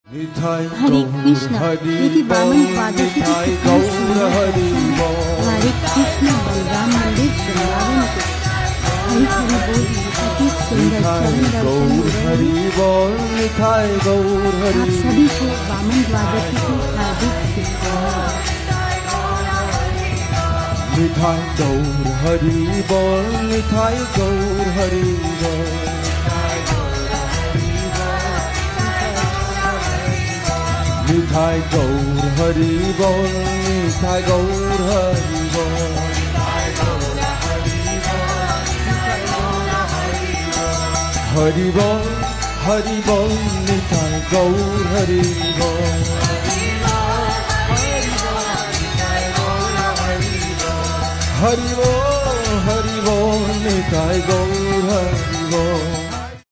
हरे कृष्ण यदि वामन द्वादशी की हरे कृष्ण बलराम मंदिर वृंदावन के हरि हरि बोल अति सुंदर चरण दर्शन आप सभी को वामन द्वादशी की हार्दिक शुभकामनाएं। निताय गौर हरि बोल, निताय गौर हरि बोल, निताय गौर हरि बोल, निताय गौर हरि बोल, हरि बोल हरि बोल, निताय गौर हरि बोल, हरि बोल निताय गौर हरि बोल।